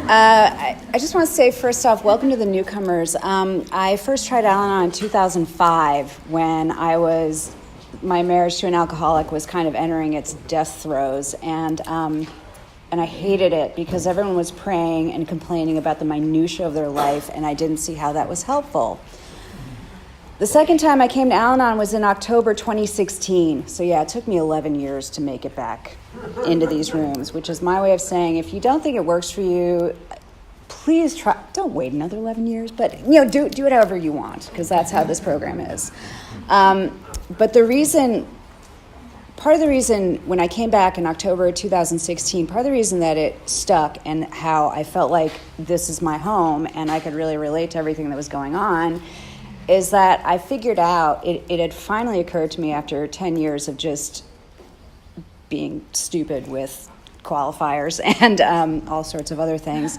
I just want to say, first off, welcome to the newcomers. I first tried Alanon in 2005 when my marriage to an alcoholic was kind of entering its death throes, and I hated it because everyone was praying and complaining about the minutia of their life, and I didn't see how that was helpful. The second time I came to Al-Anon was in October 2016. So yeah, it took me 11 years to make it back into these rooms, which is my way of saying, if you don't think it works for you, please try. Don't wait another 11 years, but do it however you want, because that's how this program is. But part of the reason when I came back in October 2016, part of the reason that it stuck and how I felt like this is my home and I could really relate to everything that was going on is that I figured out, it had finally occurred to me after 10 years of just being stupid with qualifiers and all sorts of other things,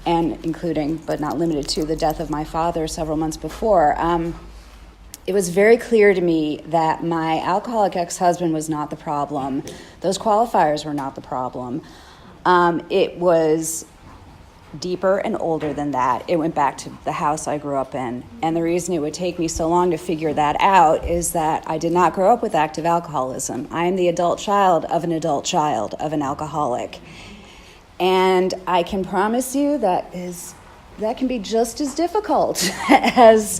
and including, but not limited to, the death of my father several months before. It was very clear to me that my alcoholic ex-husband was not the problem. Those qualifiers were not the problem. It was deeper and older than that. It went back to the house I grew up in. And the reason it would take me so long to figure that out is that I did not grow up with active alcoholism. I am the adult child of an an alcoholic. And I can promise you that can be just as difficult as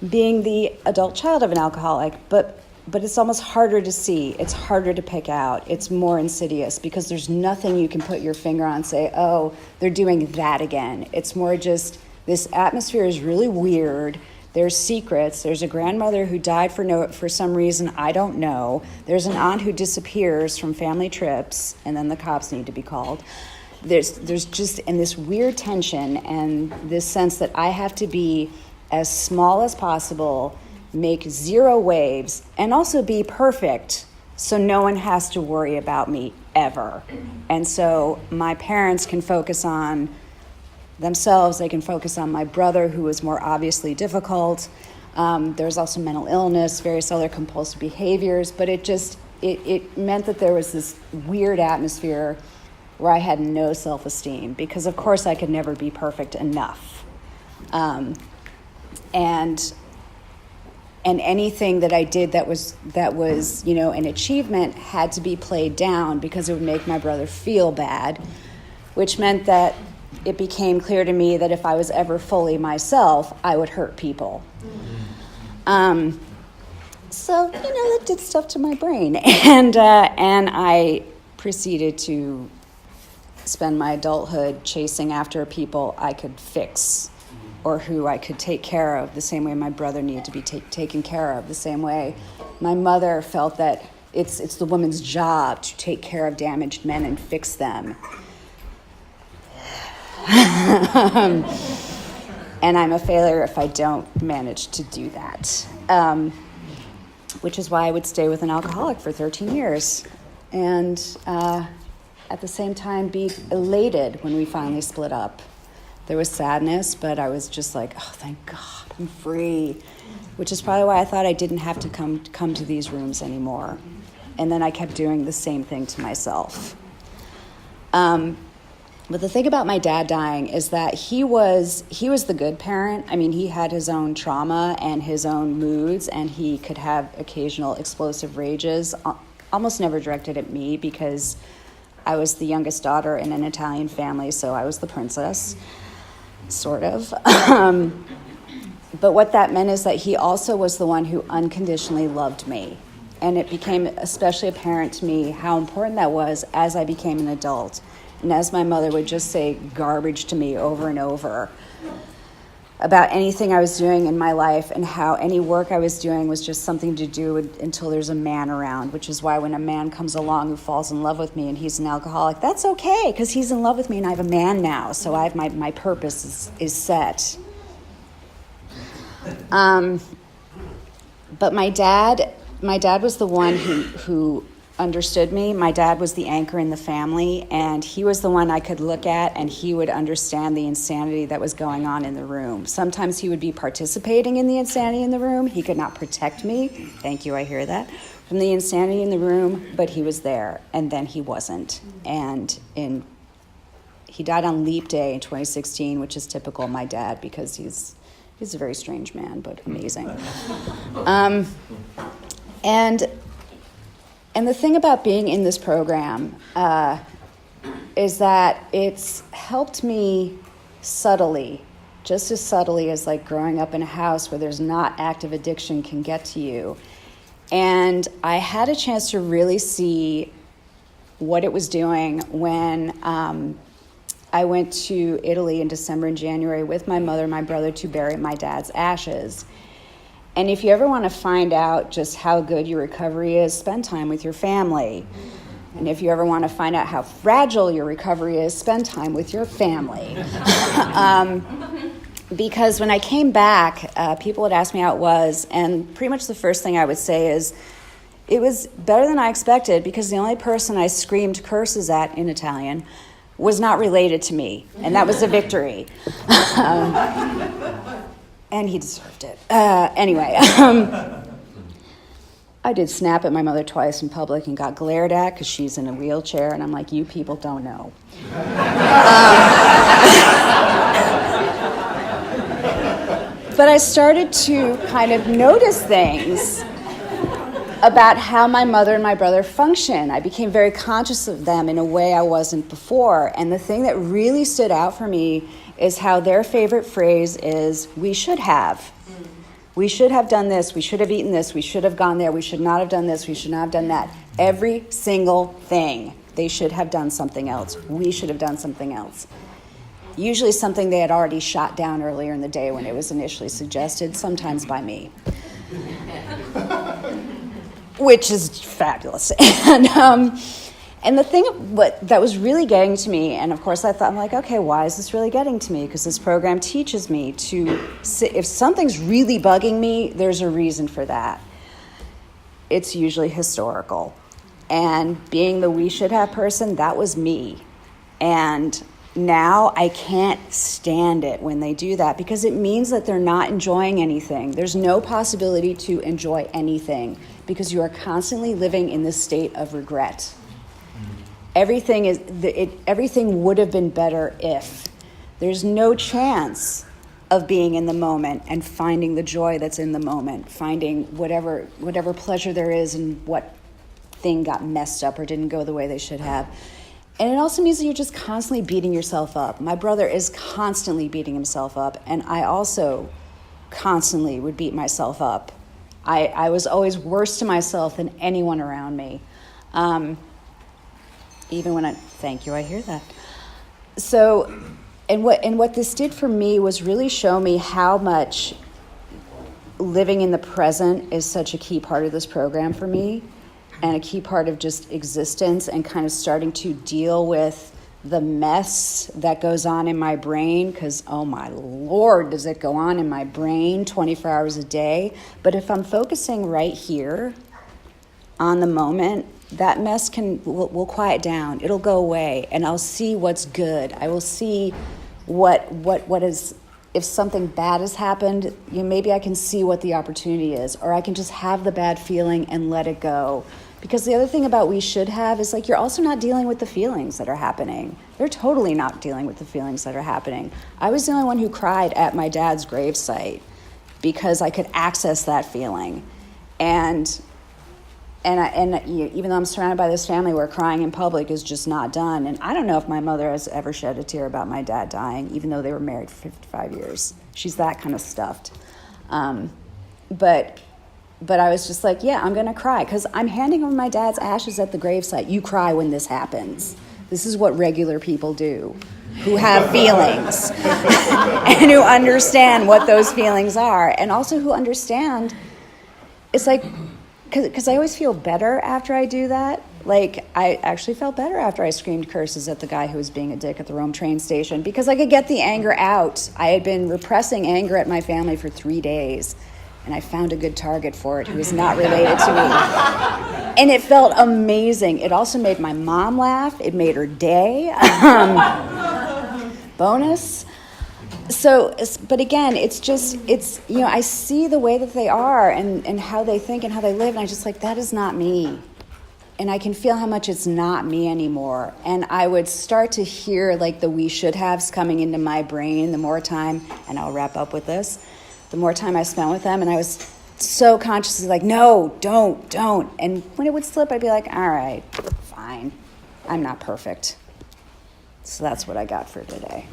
being the adult child of an alcoholic, but it's almost harder to see. It's harder to pick out. It's more insidious because there's nothing you can put your finger on and say, oh, they're doing that again. It's more just, this atmosphere is really weird. There's secrets. There's a grandmother who died for some reason I don't know. There's an aunt who disappears from family trips, and then the cops need to be called. There's just, and this weird tension and this sense that I have to be as small as possible, make zero waves, and also be perfect so no one has to worry about me ever. And so my parents can focus on themselves. They can focus on my brother, who was more obviously difficult. There's also mental illness, various other compulsive behaviors, but it meant that there was this weird atmosphere where I had no self-esteem, because of course I could never be perfect enough. And anything that I did that was an achievement had to be played down because it would make my brother feel bad, which meant that it became clear to me that if I was ever fully myself, I would hurt people. So that did stuff to my brain, and I proceeded to spend my adulthood chasing after people I could fix, or who I could take care of the same way my brother needed to be taken care of, the same way my mother felt that it's the woman's job to take care of damaged men and fix them. And I'm a failure if I don't manage to do that, which is why I would stay with an alcoholic for 13 years and at the same time be elated when we finally split up. There was sadness, but I was just like, oh, thank God, I'm free, which is probably why I thought I didn't have to come to these rooms anymore. And then I kept doing the same thing to myself. But the thing about my dad dying is that he was the good parent. I mean, he had his own trauma and his own moods, and he could have occasional explosive rages, almost never directed at me because I was the youngest daughter in an Italian family, so I was the princess. Sort of. But what that meant is that he also was the one who unconditionally loved me. And it became especially apparent to me how important that was as I became an adult. And as my mother would just say garbage to me over and over about anything I was doing in my life, and how any work I was doing was just something to do until there's a man around, which is why when a man comes along who falls in love with me and he's an alcoholic, that's okay, because he's in love with me and I have a man now, so I have my purpose is set. But my dad was the one who understood me. My dad was the anchor in the family, and he was the one I could look at, and he would understand the insanity that was going on in the room. Sometimes he would be participating in the insanity in the room. He could not protect me. Thank you, I hear that. From the insanity in the room, but he was there, and then he wasn't. And He died on Leap Day in 2016, which is typical of my dad because he's a very strange man, but amazing. And the thing about being in this program is that it's helped me subtly, just as subtly as like growing up in a house where there's not active addiction can get to you. And I had a chance to really see what it was doing when I went to Italy in December and January with my mother and my brother to bury my dad's ashes. And if you ever want to find out just how good your recovery is, spend time with your family. And if you ever want to find out how fragile your recovery is, spend time with your family. Because when I came back, people would ask me how it was, and pretty much the first thing I would say is, it was better than I expected because the only person I screamed curses at in Italian was not related to me, and that was a victory. And he deserved it. Anyway, I did snap at my mother twice in public and got glared at because she's in a wheelchair, and I'm like, you people don't know. But I started to kind of notice things about how my mother and my brother function. I became very conscious of them in a way I wasn't before. And the thing that really stood out for me is how their favorite phrase is, we should have. We should have done this. We should have eaten this. We should have gone there. We should not have done this. We should not have done that. Every single thing. They should have done something else. We should have done something else. Usually something they had already shot down earlier in the day when it was initially suggested, sometimes by me. Which is fabulous. And the thing that was really getting to me, and of course I'm like, okay, why is this really getting to me? Because this program teaches me if something's really bugging me, there's a reason for that. It's usually historical. And being the we should have person, that was me. And now I can't stand it when they do that because it means that they're not enjoying anything. There's no possibility to enjoy anything because you are constantly living in this state of regret. Everything would have been better if. There's no chance of being in the moment and finding the joy that's in the moment, finding whatever pleasure there is in what thing got messed up or didn't go the way they should have. And it also means that you're just constantly beating yourself up. My brother is constantly beating himself up, and I also constantly would beat myself up. I was always worse to myself than anyone around me. Even when thank you, I hear that. So, and what this did for me was really show me how much living in the present is such a key part of this program for me, and a key part of just existence and kind of starting to deal with the mess that goes on in my brain, because, oh my Lord, does it go on in my brain 24 hours a day. But if I'm focusing right here on the moment, that mess will quiet down. It'll go away, and I'll see what's good. I will see what is, if something bad has happened, maybe I can see what the opportunity is, or I can just have the bad feeling and let it go. Because the other thing about we should have is like you're also not dealing with the feelings that are happening. They're totally not dealing with the feelings that are happening. I was the only one who cried at my dad's gravesite because I could access that feeling. And even though I'm surrounded by this family where crying in public is just not done, and I don't know if my mother has ever shed a tear about my dad dying, even though they were married for 55 years. She's that kind of stuffed. But I was just like, yeah, I'm going to cry because I'm handing over my dad's ashes at the gravesite. You cry when this happens. This is what regular people do, who have feelings and who understand what those feelings are, and also who understand. It's like, because I always feel better after I do that. Like, I actually felt better after I screamed curses at the guy who was being a dick at the Rome train station because I could get the anger out. I had been repressing anger at my family for 3 days. And I found a good target for it who was not related to me. And it felt amazing. It also made my mom laugh. It made her day. Bonus. So, but again, it's I see the way that they are and how they think and how they live. And I just like, that is not me. I can feel how much it's not me anymore. And I would start to hear like the we should haves coming into my brain the more time, and I'll wrap up with this, the more time I spent with them. And I was so consciously like, no, don't. And when it would slip, I'd be like, all right, fine. I'm not perfect. So that's what I got for today.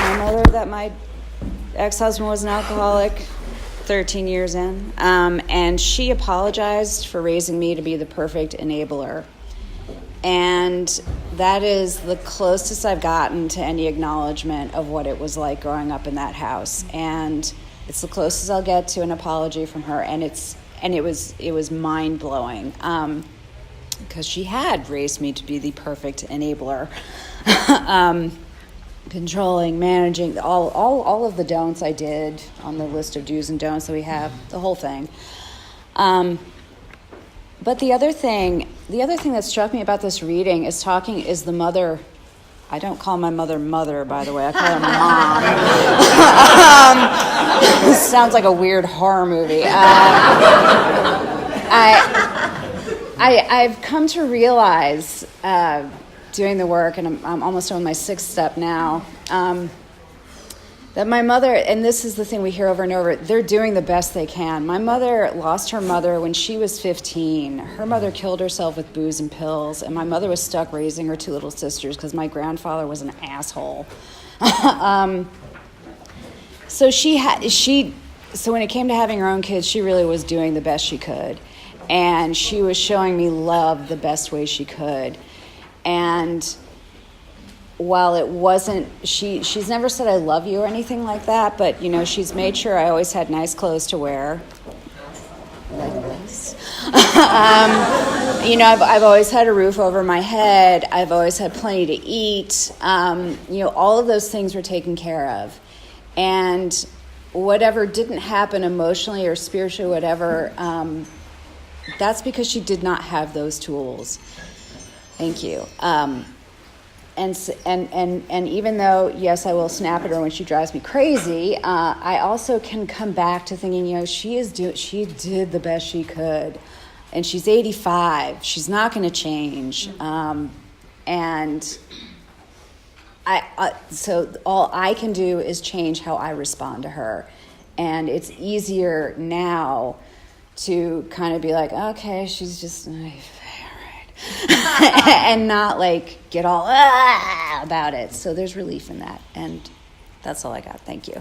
My mother, that my ex-husband was an alcoholic 13 years in, and she apologized for raising me to be the perfect enabler. And that is the closest I've gotten to any acknowledgement of what it was like growing up in that house. And it's the closest I'll get to an apology from her, and it was mind-blowing, because she had raised me to be the perfect enabler. Controlling, managing, all of the don'ts I did on the list of do's and don'ts that we have, the whole thing. But the other thing that struck me about this reading is the mother. I don't call my mother, by the way. I call her mom. This sounds like a weird horror movie. I've come to realize, doing the work, and I'm almost on my 6th step now, that my mother, and this is the thing we hear over and over, they're doing the best they can. My mother lost her mother when she was 15. Her mother killed herself with booze and pills, and my mother was stuck raising her 2 little sisters because my grandfather was an asshole. So when it came to having her own kids, she really was doing the best she could. And she was showing me love the best way she could. And while it wasn't, she's never said I love you or anything like that, but, she's made sure I always had nice clothes to wear. Like this. I've always had a roof over my head. I've always had plenty to eat. All of those things were taken care of. And whatever didn't happen emotionally or spiritually, whatever, that's because she did not have those tools. Thank you. And even though, yes, I will snap at her when she drives me crazy, I also can come back to thinking, she did the best she could, and she's 85. She's not going to change, so all I can do is change how I respond to her, and it's easier now to kind of be like, okay, she's just. And not get all about it. So there's relief in that, and that's all I got. Thank you.